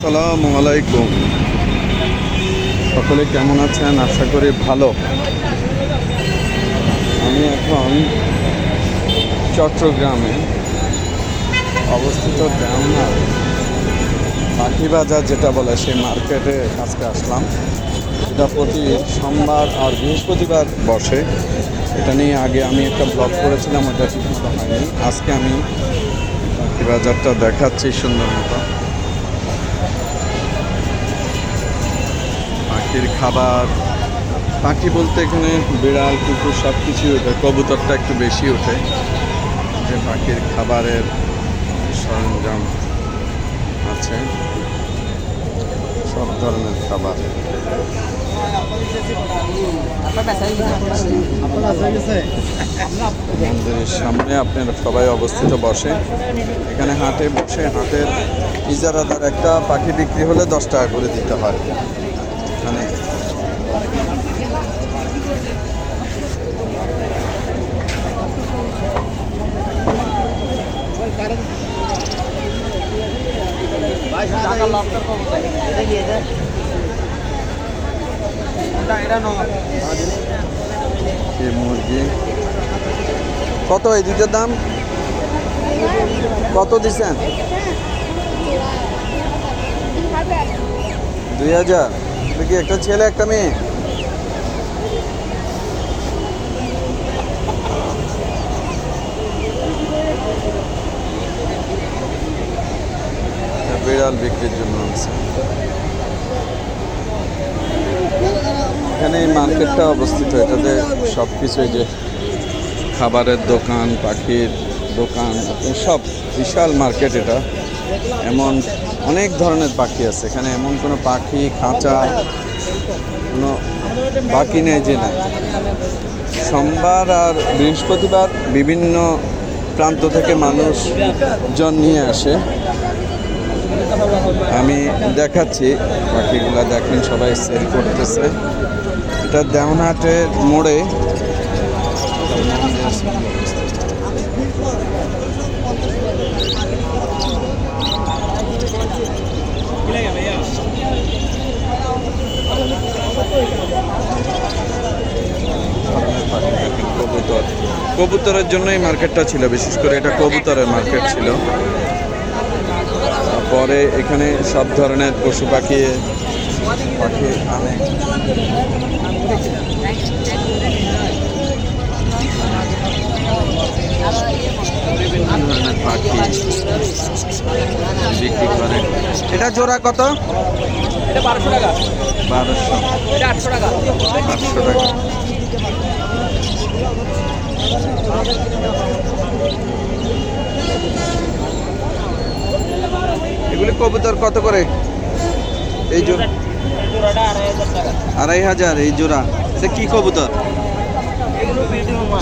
আসসালামু আলাইকুম। সকলে কেমন আছেন? আশা করি ভালো। আমি এখন চট্টগ্রামে অবস্থিত দেওনা পাখি বাজার যেটা বলে সেই মার্কেটে আজকে আসলাম। এটা প্রতি সোমবার আর বৃহস্পতিবার বসে। এটা নিয়ে আগে আমি একটা ব্লগ করেছিলাম, ওটা ঠিকমতো হয়নি। আজকে আমি পাখি বাজারটা দেখাচ্ছি সুন্দর মতো। পাখির খাবার, পাখি বলতে এখানে বিড়াল কুকুর সব কিছুই ওঠে, কবুতরটা একটু বেশি ওঠে। যে পাখির খাবারের সরঞ্জাম আছে, সব ধরনের খাবার। মন্দিরের সামনে আপনারা সবাই অবস্থিত বসে। এখানে হাটে বসে, হাটের ইজারাদার একটা পাখি বিক্রি হলে 10 টাকা করে দিতে হয়। এখানে মুরগি কত? এই দুইটার দাম কত দিচ্ছেন? 2000। কি একটা ছেলে একটা মেয়ে? বিড়াল বিক্রির জন্য আছে। এখানে এই মার্কেটটা অবস্থিত, এটাতে সব কিছুই, যে খাবারের দোকান, পাখির দোকান, সব বিশাল মার্কেট এটা। এমন অনেক ধরনের পাখি আছে এখানে, এমন কোনো পাখি খাঁচা কোনো বাকি নেই যে নাই। সোমবার আর বৃহস্পতিবার বিভিন্ন প্রান্ত থেকে মানুষজন নিয়ে আসে। আমি দেখাচ্ছি পাখিগুলা, দেখেন সবাই সেল করতেছে। এটা দেওনাহাটের মোড়ে। কবুতর, কবুতরের জন্য এই মার্কেটটা ছিল, বিশেষ করে এটা কবুতরের মার্কেট ছিল। পরে এখানে সব ধরনের পশু পাখি আনে। বিভিন্ন ধরনের পাখি বিক্রি করে। এটা জোড়া কত? এটা 1200 টাকা। 1200। এটা 800 টাকা। 800 টাকা। এগুলি কবুতর কত করে? এই জোড়াটা 2500 টাকা। 2500 এই জোড়া। এটা কি কবুতর? এগুলো বিউটি হোমা।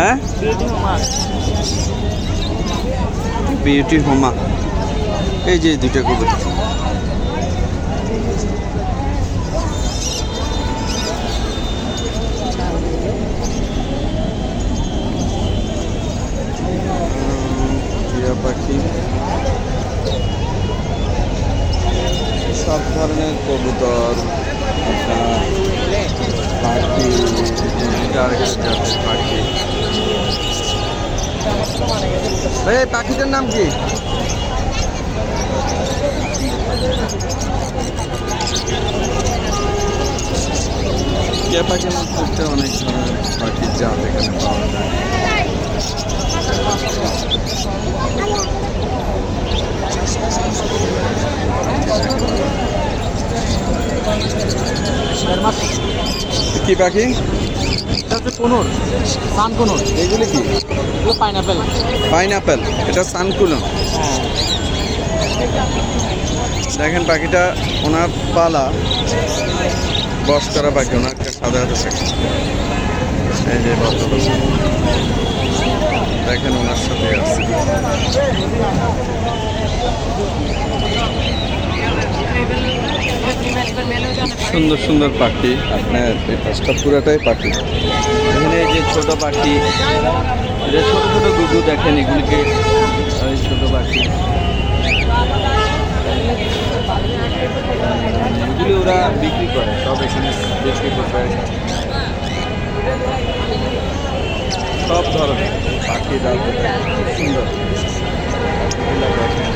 হ্যাঁ, বিউটি হোমা। বিউটি হোমা। এই যে দুটো কবুতর। টিয়া পাখি, সব ধরনের কবুতর, পাখি, পাখি। এই পাখিটার নাম কি? টিয়া পাখির মধ্যে অনেক ধরনের পাখির জাত এখানে পাওয়া যায়। কি পাখি? এটা হচ্ছে কোনুর, সান কোনুর। এইগুলি কি? এগুলো পাইনাপেল। পাইনাপেল, এটা সানকুলো। দেখেন পাখিটা, ওনার পালা বস করা পাখি, ওনার একটা সাদা হাতে থাকে। এই যে ভদ্রলোক, দেখেন ওনার সাথে আছে। সুন্দর সুন্দর পাখি, আপনার এই পাঁচটা পুরাটাই পাখি। এখানে এই যে ছোট পাখি, এটা ছোট ছোট গুগু, দেখেন এগুলিকে, ছোট পাখি। বিক্রি করবে। সব ধরনের পাখি দাঁড় সুন্দর এগুলা দেখেন।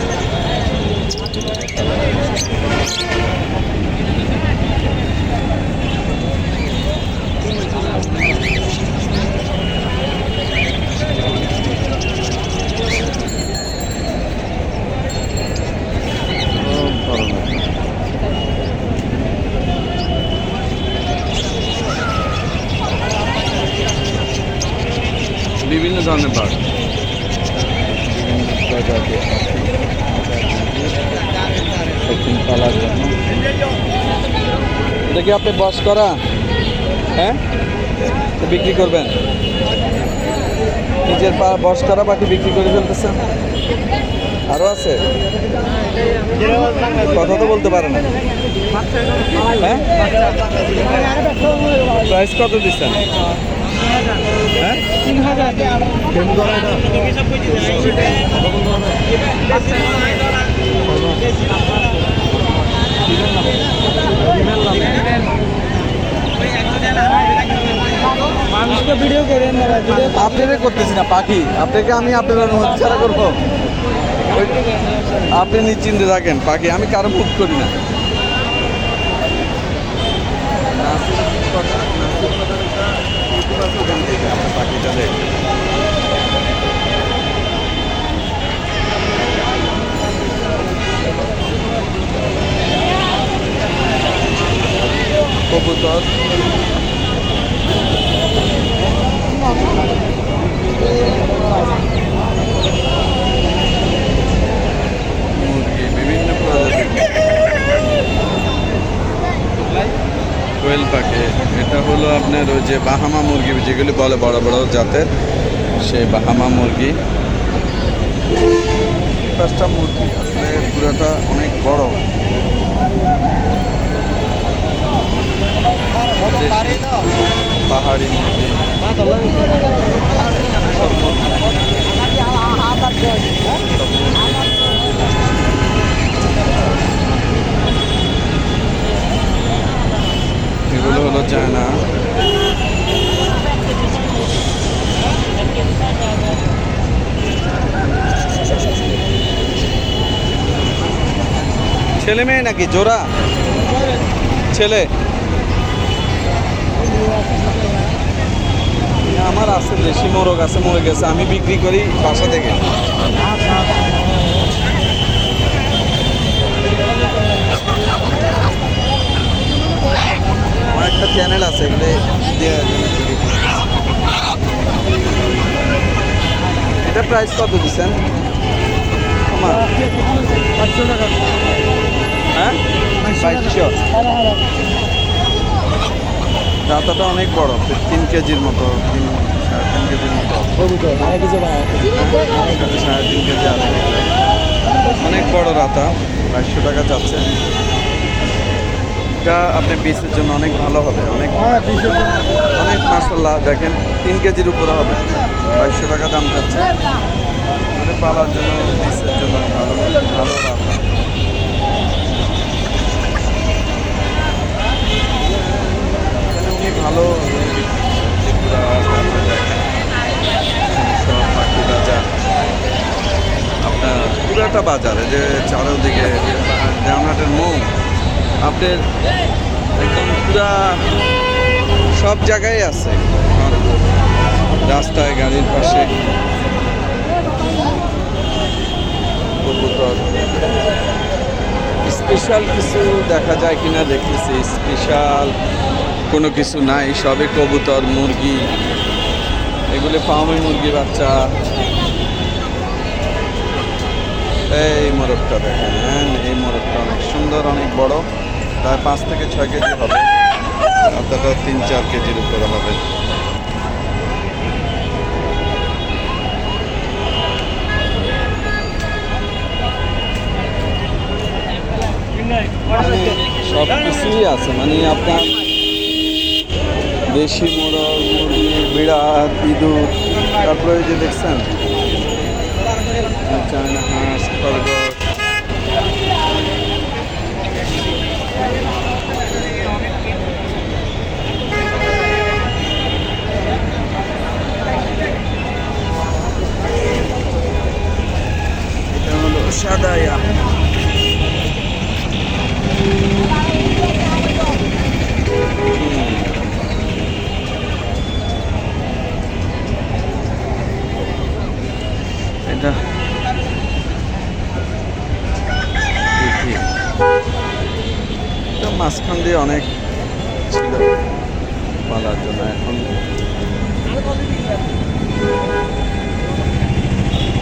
বিভিন্ন ধরনের বাঘ, বিভিন্ন প্রজাতির পাখি পালার জন্য। এটা কি আপনি বস করা? হ্যাঁ, তো বিক্রি করবেন? নিজের বস করা পাখি বিক্রি করে ফেলতেছেন? আরও আছে? কথা তো বলতে পারে না। হ্যাঁ, প্রাইস কত দিচ্ছেন? হ্যাঁ, 3000। মানুষকে ভিডিও করেন না, আপনারে করতেছি না পাখি, আপনাকে আমি আপনার অনুমতি ছাড়া করবো? আপনি নিশ্চিন্তে থাকেন, পাখি আমি কারো মুখ করি না। পাখিটা দেখ, কবুতর, মুরগি, বিভিন্ন প্রজাতির কোয়েল পাখি। এটা হলো আপনার ওই যে বাহামা মুরগি যেগুলি বলে বড় বড় জাতের, সেই বাহামা মুরগি। পাঁচটা মুরগি আসলে পুরোটা অনেক বড়। পাহাড়ি মুরগি, এগুলো হলো চায়না। ছেলে মেয়ে নাকি জোড়া? ছেলে। আমার আছে দেশি মোরগ আছে, মরে গেছে, আমি বিক্রি করি বাসা থেকে। আমার একটা চ্যানেল আছে, এগুলো দিয়ে এটা প্রাইস কত দিচ্ছেন? আমার 500 টাকা। হ্যাঁ, 2200। দাঁতাটা অনেক বড়, 3 কেজির মতো, 3.5 কেজির মতো, 3.5 কেজি আছে। অনেক বড় রাতা, 2200 টাকা যাচ্ছে। এটা আপনি পিসের জন্য অনেক ভালো হবে, অনেক অনেক মাসাল্লাহ। দেখেন 3 কেজির উপরে হবে, 2200 টাকা দাম যাচ্ছে। মানে পালার জন্য, পিসের জন্য ভালো ভালো রাতা। উনি ভালো সব পাখি বাজার, আপনার পুরাটা বাজারে যে চারোদিকে দেওয়ানহাটের মুখ আপনার একদম পুরা সব জায়গায় আছে, রাস্তায়, গাড়ির পাশে কবুতর। স্পেশাল কিছু দেখা যায় কিনা দেখতেছি, স্পেশাল কোনো কিছু নাই, সবে কবুতর, মুরগি, এগুলো ফার্মি মুরগি বাচ্চা। এই মোরগটা দেখেন, এই মোরগটা অনেক সুন্দর, অনেক বড়, প্রায় 5 থেকে 6 কেজি হবে, আপনারটা 3-4 কেজির উপরে হবে। সব কিছুই আছে, মানে আপনার দেশি মোরগ, মুরগি, বিড়াল, ইঁদুর, তারপরে ওই যে দেখছেন চায়না হাঁস, খরগোশ। মাঝখান দিয়ে অনেক ছিল পালার জন্য। এখন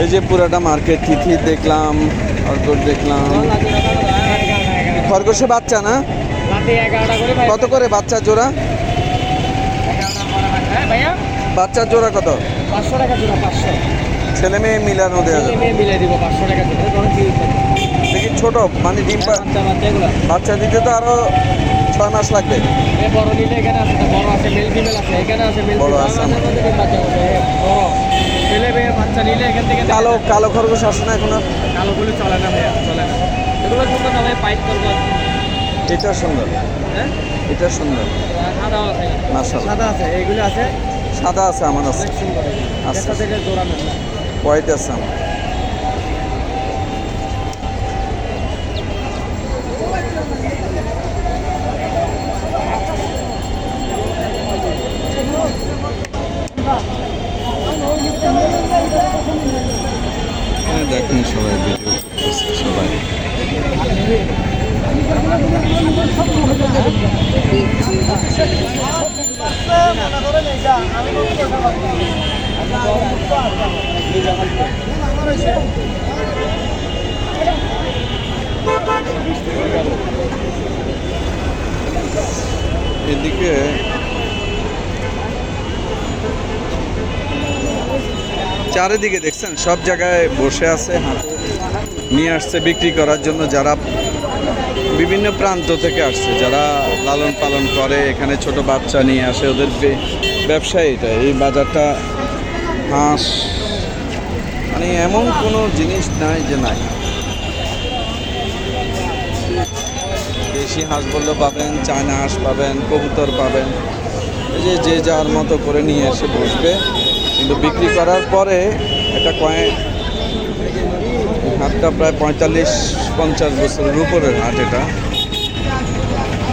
এই যে পুরাটা মার্কেট, তিথি দেখলাম, খরগোশ দেখলাম। খরগোশে বাচ্চা না? রাতে 11টা করে ভাই। কত করে বাচ্চা জোড়া? 11টা পরে ভাই। ভাইয়া বাচ্চার জোড়া কত? 500 টাকা জোড়া, 500। ছেলে মেয়ে মিলানো দেওয়া যাবে? মেয়ে মিলাই দিব 500 টাকা জোড়া। কোনো কি দেখি ছোট মানে ডিম বাচ্চা এগুলা। বাচ্চা দিতে তো আরো 6 মাস লাগবে। এই বড় নিলে এখানে আছে, বড় আছে, মেল ফিমেল আছে, এখানে আছে মেল বড় ফিমেল আছে। বাচ্চা আছে। বড় ছেলে মেয়ে বাচ্চা নিলে এখান থেকে কালো কালো খরগোশ আসে না এখনো? কালো গুলো চলে না ভাইয়া, চলে না। এগুলো সুন্দর না ভাই, পাইট করবো। এটা সুন্দর, হ্যাঁ এটা সুন্দর, সাদা আছে, মাশাআল্লাহ। সাদা আছে, এইগুলো আছে, সাদা আছে, আমার আছে। অনেক সুন্দর। আচ্ছা। একটা থেকে জোড়া নেন। হোয়াইট আছে আমার। দেখুন সবাই ভিডিও করতেছে সবাই। এদিকে চারিদিকে দেখছেন সব জায়গায় বসে আছে, হাতে নিয়ে আসছে বিক্রি করার জন্য। যারা বিভিন্ন প্রান্ত থেকে আসছে, যারা লালন পালন করে, এখানে ছোট বাচ্চা নিয়ে আসে, ওদের ব্যবসা এটা। এই বাজারটা হাঁস মানে এমন কোনো জিনিস নাই যে নাই। দেশি হাঁস বললেও পাবেন, চায়না হাঁস পাবেন, কবুতর পাবেন। এই যে যে যার মতো করে নিয়ে এসে বসবে, কিন্তু বিক্রি করার পরে এটা হাটটা প্রায় 45-50 বছরের উপরের হাট এটা।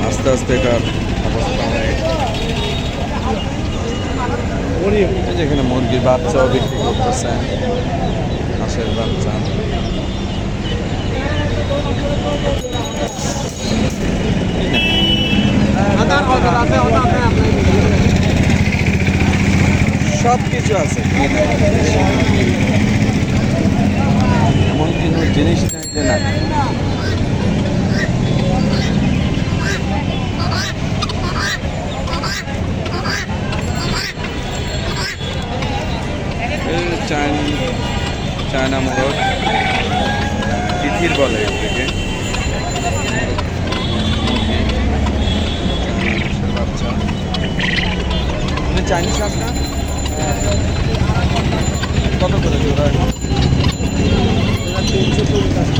আস্তে আস্তে এটার অবস্থা যেখানে মুরগির বাচ্চাও বিক্রি করতেছে, হাঁসের বাচ্চা। সব কিছু আছে, এমন কোনো জিনিস নাই যে নাই। চায়না মোরগ, তিথির বলে এগুলিকে। বাচ্চা চাইনিজ হাঁস না? কত করে জোড়া? 320 টাকা।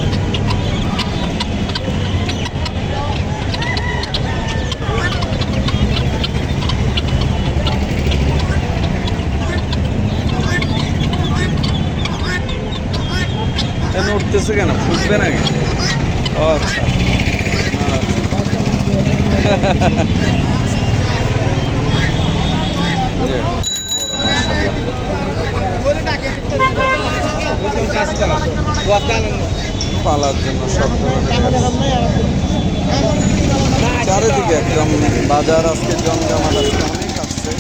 উঠতেছে কেন? ফুটবে নাকি? ও আচ্ছা, পালার জন্য সব ধরনের চারিদিকে একদম বাজার। আজকে জমজমাট, আজকে অনেক আসছে।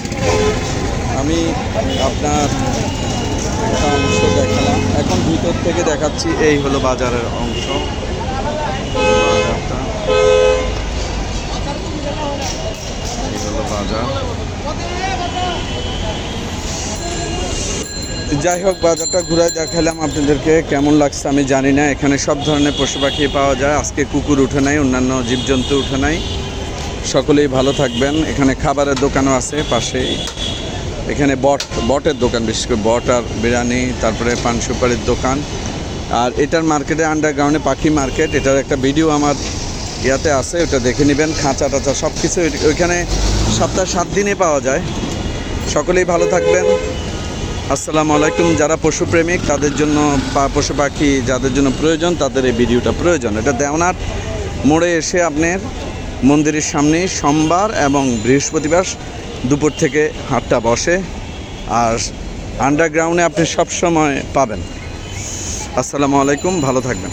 আমি আপনার একটা অংশ দেখালাম, এখন ভিতর থেকে দেখাচ্ছি। এই হলো বাজারের অংশ, বাজারটা এই হলো বাজার। যাই হোক, বাজারটা ঘুরে দেখালাম আপনাদেরকে। কেমন লাগছে আমি জানি না। এখানে সব ধরনের পশু পাখি পাওয়া যায়। আজকে কুকুর উঠে নাই, অন্যান্য জীবজন্তু উঠে নাই। সকলেই ভালো থাকবেন। এখানে খাবারের দোকানও আছে পাশেই। এখানে বটের দোকান, বিশেষ করে বট আর বিরিয়ানি, তারপরে পান সুপারির দোকান। আর এটার মার্কেটে আন্ডারগ্রাউন্ডে পাখি মার্কেট, এটার একটা ভিডিও আমার ইয়াতে আছে, ওটা দেখে নেবেন। খাঁচা টাচা সব কিছু ওইখানে সপ্তাহে 7 দিনে পাওয়া যায়। সকলেই ভালো থাকবেন। আসসালামু আলাইকুম। যারা পশুপ্রেমিক তাদের জন্য, পশু পাখি যাদের জন্য প্রয়োজন, তাদের এই ভিডিওটা প্রয়োজন। এটা দেওনার মোড়ে এসে আপনার মন্দিরের সামনে সোমবার এবং বৃহস্পতিবার দুপুর থেকে হাটটা বসে। আর আন্ডারগ্রাউন্ডে আপনি সব সময় পাবেন। আসসালামু আলাইকুম, ভালো থাকবেন।